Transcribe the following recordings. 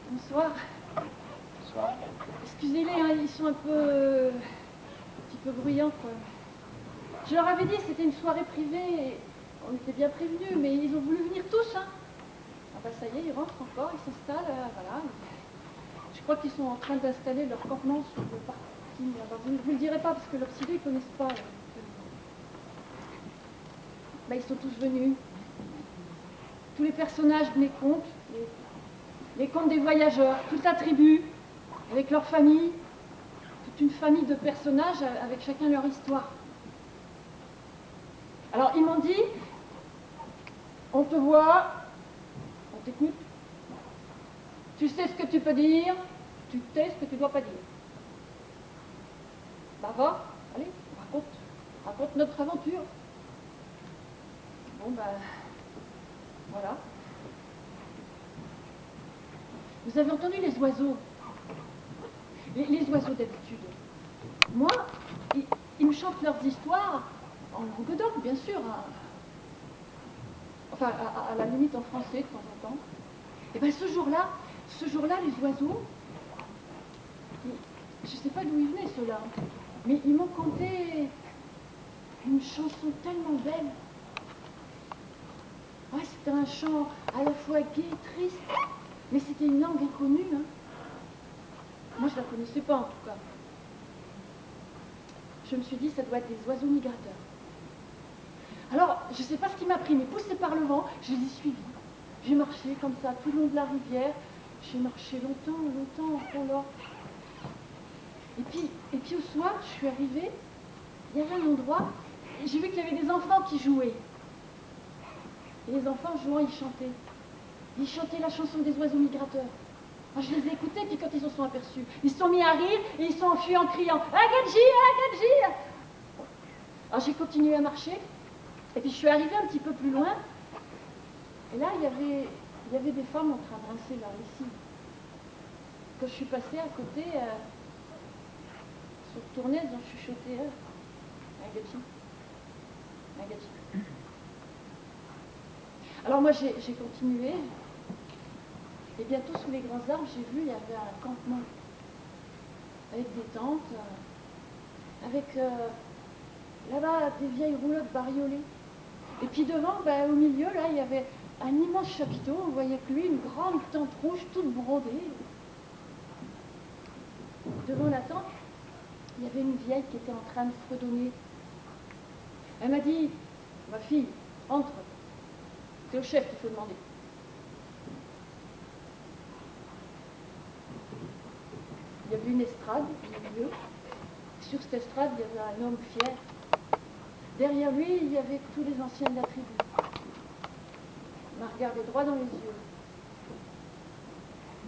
Bonsoir. Bonsoir. Excusez-les, hein, ils sont un petit peu bruyants, quoi. Je leur avais dit que c'était une soirée privée, et on était bien prévenus, mais ils ont voulu venir tous, hein. Ah bah ça y est, ils rentrent encore, ils s'installent, voilà. Je crois qu'ils sont en train d'installer leur campement sur le parking. Alors vous ne le direz pas, parce que leurs cieux, ils ne connaissent pas. Bah, ils sont tous venus. Tous les personnages de mes contes, les contes des voyageurs, toute la tribu, avec leur famille, toute une famille de personnages avec chacun leur histoire. Alors ils m'ont dit, on te voit, on t'écoute, tu sais ce que tu peux dire, tu sais ce que tu ne dois pas dire. Bah va, allez, raconte notre aventure. Bon bah, voilà. Vous avez entendu les oiseaux? Les oiseaux d'habitude. Moi, ils me chantent leurs histoires en languedoc, bien sûr. Enfin, à la limite en français de temps en temps. Et bien ce jour-là, les oiseaux, je ne sais pas d'où ils venaient ceux-là, mais ils m'ont conté une chanson tellement belle. Ouais, c'était un chant à la fois gai et triste, mais c'était une langue inconnue. Hein. Moi, je ne la connaissais pas en tout cas. Je me suis dit, ça doit être des oiseaux migrateurs. Alors, je ne sais pas ce qui m'a pris, mais poussé par le vent, je les ai suivis. J'ai marché comme ça tout le long de la rivière. J'ai marché longtemps, oh là. Et puis au soir, je suis arrivée, il y avait un endroit, j'ai vu qu'il y avait des enfants qui jouaient. Et les enfants jouant, ils chantaient. Ils chantaient la chanson des oiseaux migrateurs. Alors, je les ai écoutés, puis quand ils en sont aperçus, ils se sont mis à rire et ils sont enfuis en criant « Agadji, Agadji !» Alors j'ai continué à marcher, et puis je suis arrivée un petit peu plus loin, et là, il y avait des femmes en train de rincer leur lessive. Quand je suis passée à côté, se retournaient, elles ont chuchoté Agadji, Agadji. Alors moi, j'ai continué, et bientôt, sous les grands arbres, j'ai vu, il y avait un campement, avec des tentes, avec là-bas des vieilles roulottes bariolées. Et puis devant, au milieu, là, il y avait un immense chapiteau, on voyait que lui, une grande tente rouge, toute brodée. Devant la tente, il y avait une vieille qui était en train de fredonner. Elle m'a dit, ma fille, entre, c'est au chef qu'il faut demander. Il y avait une estrade au milieu. Sur cette estrade, il y avait un homme fier. Derrière lui, il y avait tous les anciens de la tribu. Il m'a regardé droit dans les yeux.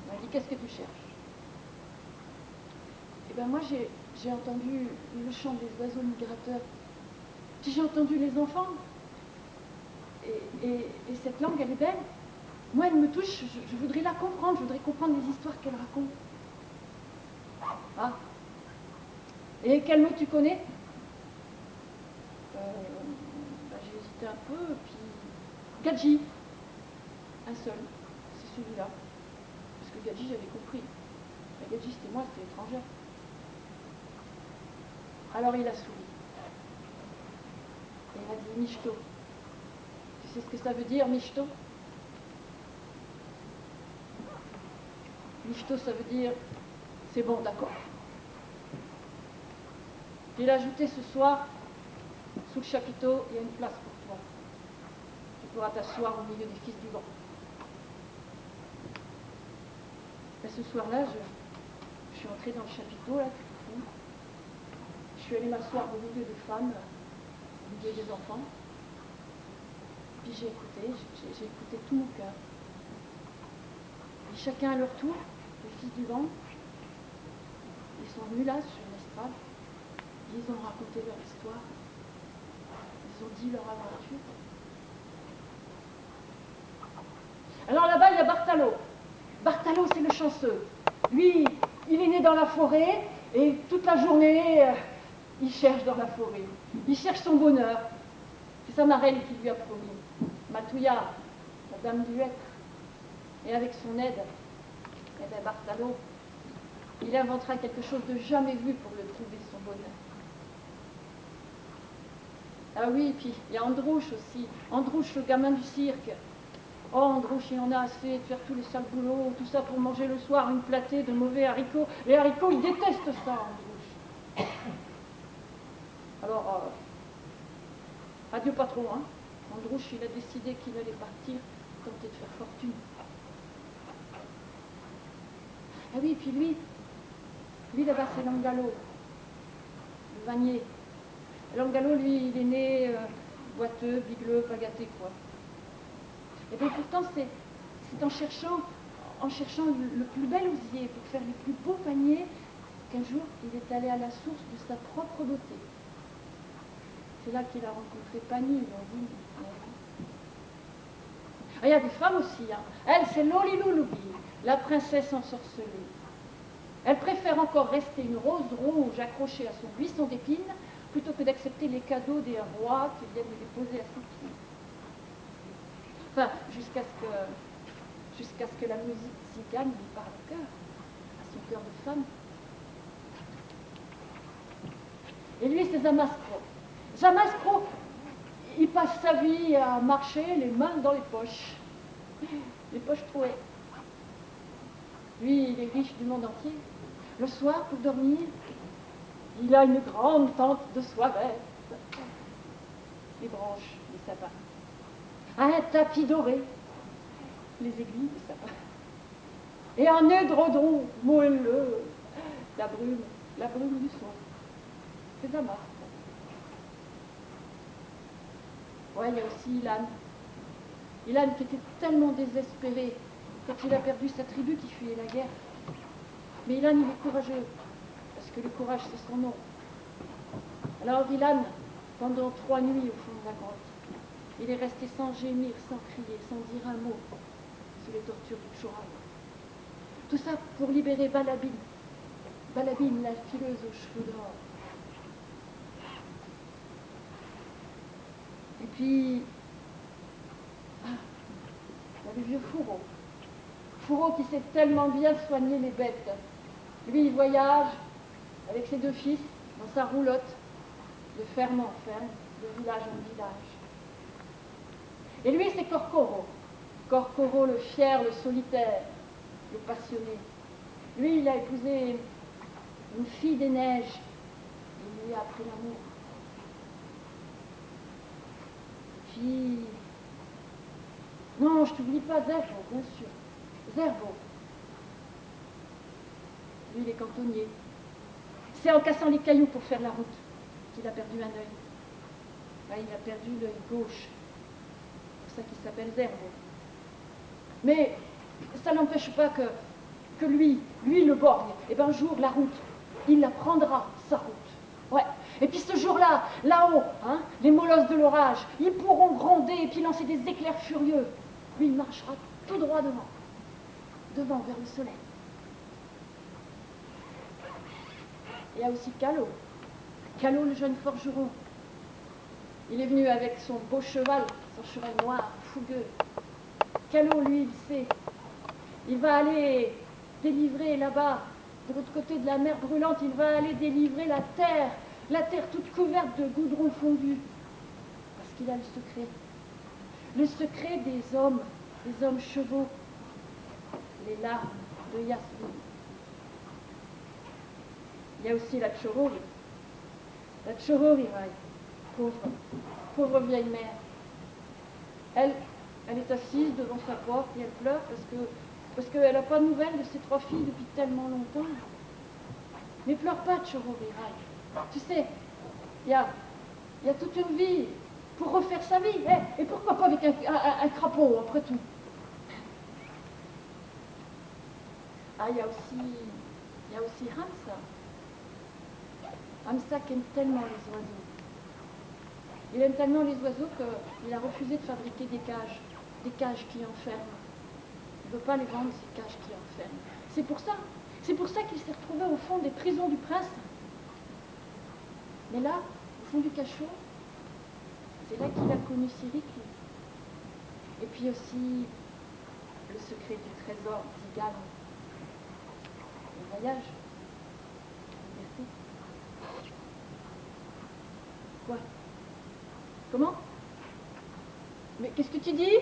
Il m'a dit, qu'est-ce que tu cherches? Et bien moi, j'ai entendu le chant des oiseaux migrateurs. Puis j'ai entendu les enfants. Et cette langue, elle est belle. Moi, elle me touche, je voudrais la comprendre, je voudrais comprendre les histoires qu'elle raconte. Ah. Et quel mot tu connais? J'ai hésité un peu, puis... Gadji. Un seul. C'est celui-là. Parce que Gadji, j'avais compris. La Gadji, c'était moi, c'était l'étrangère. Alors il a souri. Et il m'a dit, Michto. Tu sais ce que ça veut dire, Michto? Michto, ça veut dire, c'est bon, d'accord. Il a ajouté ce soir, sous le chapiteau, il y a une place pour toi. Tu pourras t'asseoir au milieu des fils du vent. Et ce soir-là, je suis entrée dans le chapiteau, là, tout fou. Je suis allée m'asseoir au milieu des femmes, au milieu des enfants. Puis j'ai écouté tout mon cœur. Et chacun à leur tour, les fils du vent, ils sont venus là, sur l'estrade. Ils ont raconté leur histoire. Ils ont dit leur aventure. Alors là-bas, il y a Barthalo. Barthalo, c'est le chanceux. Lui, il est né dans la forêt et toute la journée, il cherche dans la forêt. Il cherche son bonheur. C'est sa marraine qui lui a promis. Matouya, la dame du hêtre. Et avec son aide, Eh bien, Barthalo, il inventera quelque chose de jamais vu pour le trouver son bonheur. Ah oui, puis il y a Androuche aussi. Androuche, le gamin du cirque. Oh, Androuche, il en a assez de faire tous les sales boulots, tout ça pour manger le soir une platée de mauvais haricots. Les haricots, il déteste ça, Androuche. Alors, adieu pas trop, hein. Androuche, il a décidé qu'il allait partir, tenter de faire fortune. Ah oui, puis lui là-bas, c'est Langalo, le Vanier. Langalo, lui, il est né boiteux, bigleux, pas gâté, quoi. Et bien pourtant, c'est en cherchant le plus bel osier pour faire les plus beaux paniers qu'un jour, il est allé à la source de sa propre beauté. C'est là qu'il a rencontré Pani, Blondine. Ah, il y a des femmes aussi, hein. Elle, c'est Lolilouloubi, la princesse ensorcelée. Elle préfère encore rester une rose rouge accrochée à son buisson d'épines plutôt que d'accepter les cadeaux des rois qui viennent lui déposer à ses pieds. Enfin, jusqu'à ce que la musique zigane lui parle au cœur, à son cœur de femme. Et lui, c'est Zamascro. Zamascro, il passe sa vie à marcher les mains dans les poches trouées. Lui, il est riche du monde entier. Le soir, pour dormir, il a une grande tente de soie verte, les branches des sapins, un tapis doré, les aiguilles du sapin, et un édredon moelleux, la brume du soir. C'est Zamascro. Ouais, il y a aussi Ilan. Ilan qui était tellement désespéré quand il a perdu sa tribu qui fuyait la guerre. Mais Ilan, il est courageux, parce que le courage, c'est son nom. Alors Ilan, pendant 3 nuits au fond de la grotte, il est resté sans gémir, sans crier, sans dire un mot, sous les tortures du Choral. Tout ça pour libérer Balabine, Balabine, la fileuse aux cheveux d'or. Et puis, il y a le vieux Fourreau. Fourreau qui sait tellement bien soigner les bêtes. Lui, il voyage avec ses 2 fils dans sa roulotte, de ferme en ferme, de village en village. Et lui, c'est Corcoro. Corcoro, le fier, le solitaire, le passionné. Lui, il a épousé une fille des neiges. Il lui a appris l'amour. Puis... Non, je t'oublie pas, Zerbo, bien sûr. Zerbo. Lui, il est cantonnier. C'est en cassant les cailloux pour faire la route qu'il a perdu un œil. Ben, il a perdu l'œil gauche. C'est pour ça qu'il s'appelle Zerbo. Mais ça n'empêche pas que lui, le borgne, et ben un jour, la route, il la prendra, sa route. Ouais. Et puis ce jour-là, là-haut, hein, les molosses de l'orage, ils pourront gronder et puis lancer des éclairs furieux. Lui, il marchera tout droit devant, vers le soleil. Il y a aussi Calo. Calo, le jeune forgeron. Il est venu avec son beau cheval, son cheval noir, fougueux. Calo, lui, il sait. Il va aller délivrer là-bas, de l'autre côté de la mer brûlante, il va aller délivrer la terre toute couverte de goudron fondu. Parce qu'il a le secret des hommes chevaux, les larmes de Yasmine. Il y a aussi la Tchorori. La Tchorori, pauvre vieille mère. Elle est assise devant sa porte et elle pleure parce qu'elle n'a pas de nouvelles de ses 3 filles depuis tellement longtemps. Mais pleure pas, Tchorori. Tu sais, il y a toute une vie pour refaire sa vie. Et pourquoi pas avec un crapaud, après tout? Ah, il y a aussi Hamza. Hamza qui aime tellement les oiseaux. Il aime tellement les oiseaux qu'il a refusé de fabriquer des cages qui enferment. Il ne veut pas les vendre, ces cages qui enferment. C'est pour ça qu'il s'est retrouvé au fond des prisons du prince. Mais là, au fond du cachot, c'est là qu'il a connu Siriku. Et puis aussi le secret du trésor d'Igalo. voyage. Liberté. Quoi? Comment? Mais qu'est-ce que tu dis?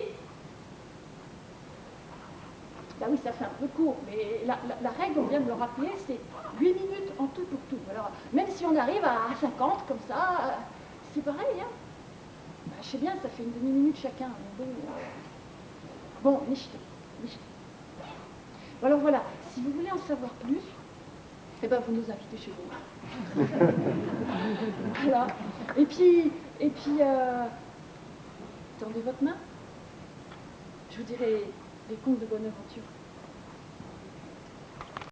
Bah oui, ça fait un peu court, mais la règle, on vient de me rappeler, c'est 8 minutes en tout pour tout. Alors, même si on arrive à 50, comme ça, c'est pareil, hein. Bah, je sais bien, ça fait une demi-minute chacun, mais bon... Bon, niche-toi. Alors voilà, si vous voulez en savoir plus, eh ben vous nous invitez chez vous. Voilà. Et puis, tendez votre main. Je vous dirai les contes de Bonaventure.